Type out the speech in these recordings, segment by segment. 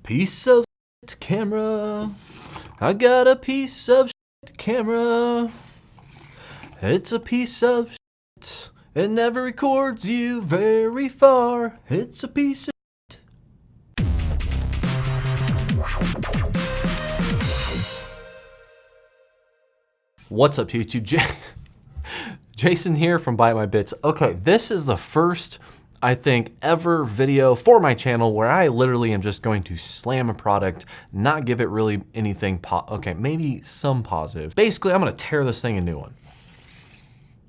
Piece of shit camera. I got a piece of shit camera. It's a piece of shit. It never records you very far. It's a piece of shit. What's up, YouTube? Jason here from Bite My Bits. Okay, this is the first, I think, ever video for my channel where I literally am just going to slam a product, not give it really anything, okay, maybe some positive. Basically, I'm gonna tear this thing a new one.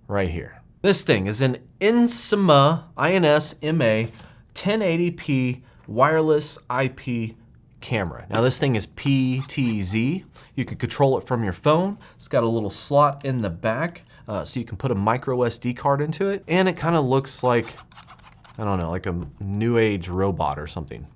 Right here. This thing is an INSMA, I-N-S-M-A, 1080p wireless IP camera. Now this thing is PTZ. You can control it from your phone. It's got a little slot in the back, so you can put a micro SD card into it. And it kind of looks like, I don't know, like a new age robot or something.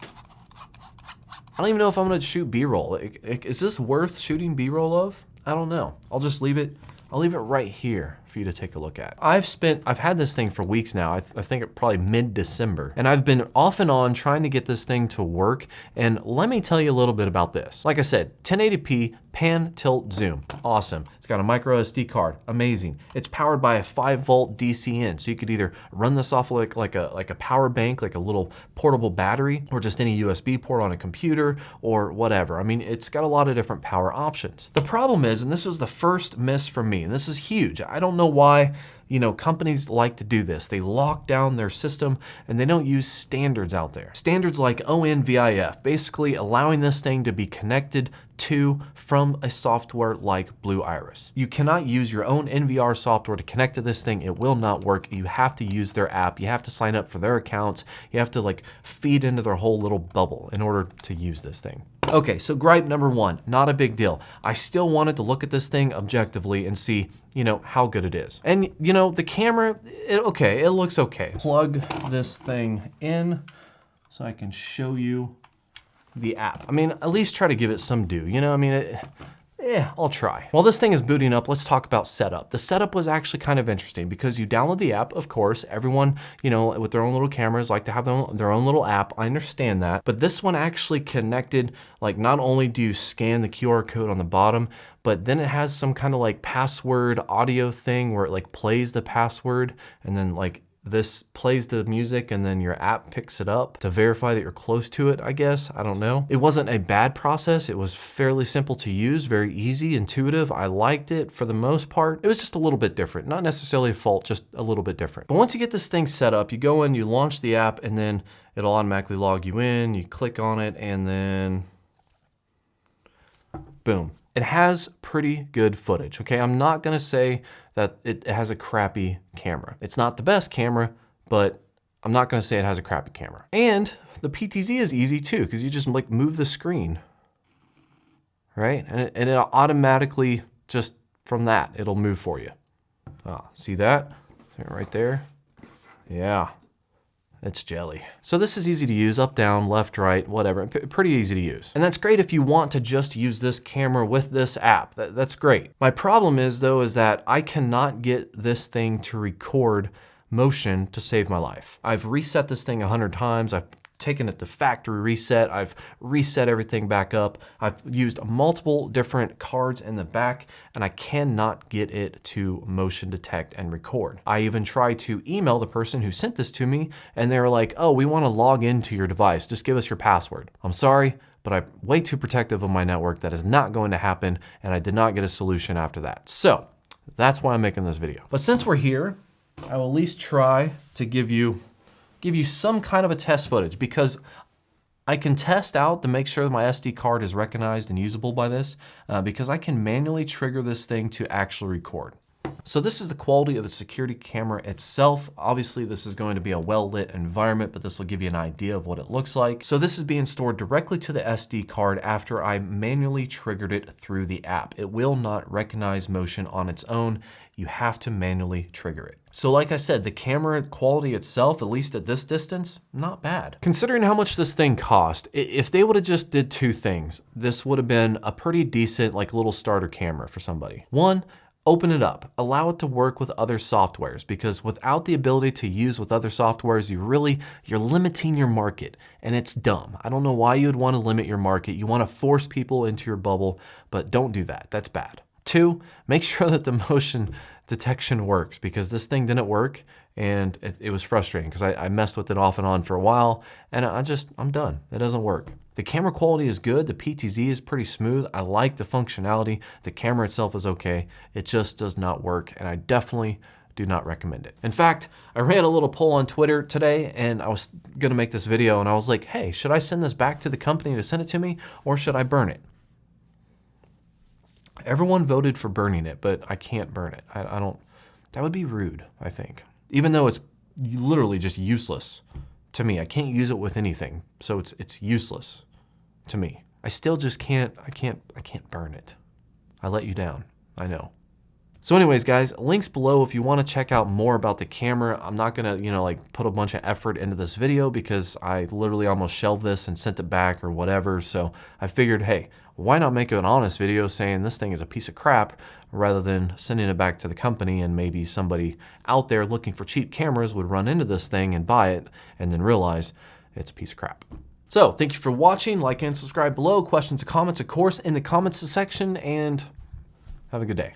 I don't even know if I'm gonna shoot B-roll. Is this worth shooting B-roll of? I don't know. I'll just leave it. I'll leave it right here for you to take a look at. I've had this thing for weeks now. I think it probably mid-December. And I've been off and on trying to get this thing to work. And let me tell you a little bit about this. Like I said, 1080p, pan, tilt, zoom. Awesome. It's got a micro SD card. Amazing. It's powered by a 5-volt DC in. So you could either run this off like a power bank, like a little portable battery, or just any USB port on a computer or whatever. I mean, it's got a lot of different power options. The problem is, and this was the first miss for me, and this is huge. I don't know why, you know, companies like to do this. They lock down their system and they don't use standards out there. Standards like ONVIF, basically allowing this thing to be connected to from a software like Blue Iris. You cannot use your own NVR software to connect to this thing. It will not work. You have to use their app. You have to sign up for their accounts. You have to like feed into their whole little bubble in order to use this thing. Okay, so gripe number one, not a big deal. I still wanted to look at this thing objectively and see, you know, how good it is. And you know, the camera, it looks okay. Plug this thing in so I can show you the app. I mean, at least try to give it some due, you know, I mean, I'll try. While this thing is booting up, let's talk about setup. The setup was actually kind of interesting because you download the app, of course. Everyone, you know, with their own little cameras like to have their own little app. I understand that. But this one actually connected, like not only do you scan the QR code on the bottom, but then it has some kind of like password audio thing where it like plays the password and then like this plays the music and then your app picks it up to verify that you're close to it, I guess. I don't know. It wasn't a bad process. It was fairly simple to use, very easy, intuitive. I liked it for the most part. It was just a little bit different. Not necessarily a fault, just a little bit different. But once you get this thing set up, you go in, you launch the app, and then it'll automatically log you in. You click on it, and then boom. It has pretty good footage, okay? I'm not gonna say that it has a crappy camera. It's not the best camera, but I'm not gonna say it has a crappy camera. And the PTZ is easy too, because you just like move the screen, right? And it automatically, just from that, it'll move for you. See that? Right there? Yeah. It's jelly. So this is easy to use, up, down, left, right, whatever, pretty easy to use. And that's great if you want to just use this camera with this app, that's great. My problem is though, is that I cannot get this thing to record motion to save my life. I've reset this thing 100 times. I've taken it to factory reset. I've reset everything back up. I've used multiple different cards in the back and I cannot get it to motion detect and record. I even tried to email the person who sent this to me and they were like, oh, we want to log into your device. Just give us your password. I'm sorry, but I'm way too protective of my network. That is not going to happen. And I did not get a solution after that. So that's why I'm making this video. But since we're here, I will at least try to give you some kind of a test footage because I can test out to make sure that my SD card is recognized and usable by this because I can manually trigger this thing to actually record. So this is the quality of the security camera itself. Obviously this is going to be a well-lit environment, but this will give you an idea of what it looks like. So this is being stored directly to the SD card after I manually triggered it through the app. It will not recognize motion on its own. You have to manually trigger it. So like I said, the camera quality itself, at least at this distance, not bad. Considering how much this thing cost, if they would have just did two things, this would have been a pretty decent like little starter camera for somebody. One, Open it up, allow it to work with other softwares, because without the ability to use with other softwares, you're limiting your market, and it's dumb. I don't know why you would want to limit your market. You want to force people into your bubble, but don't do that. That's bad. 2, make sure that the motion detection works, because this thing didn't work and it was frustrating because I messed with it off and on for a while and I'm done. It doesn't work. The camera quality is good. The PTZ is pretty smooth. I like the functionality. The camera itself is okay. It just does not work, and I definitely do not recommend it. In fact, I ran a little poll on Twitter today and I was gonna make this video and I was like, hey, should I send this back to the company to send it to me or should I burn it? Everyone voted for burning it, but I can't burn it. I don't, that would be rude, I think. Even though it's literally just useless to me. I can't use it with anything, so it's useless to me. I still just can't burn it. I let you down, I know. So anyways, guys, links below if you want to check out more about the camera. I'm not gonna, like put a bunch of effort into this video because I literally almost shelved this and sent it back or whatever. So I figured, hey, why not make an honest video saying this thing is a piece of crap rather than sending it back to the company and maybe somebody out there looking for cheap cameras would run into this thing and buy it and then realize it's a piece of crap. So thank you for watching. Like and subscribe below. Questions and comments, of course, in the comments section, and have a good day.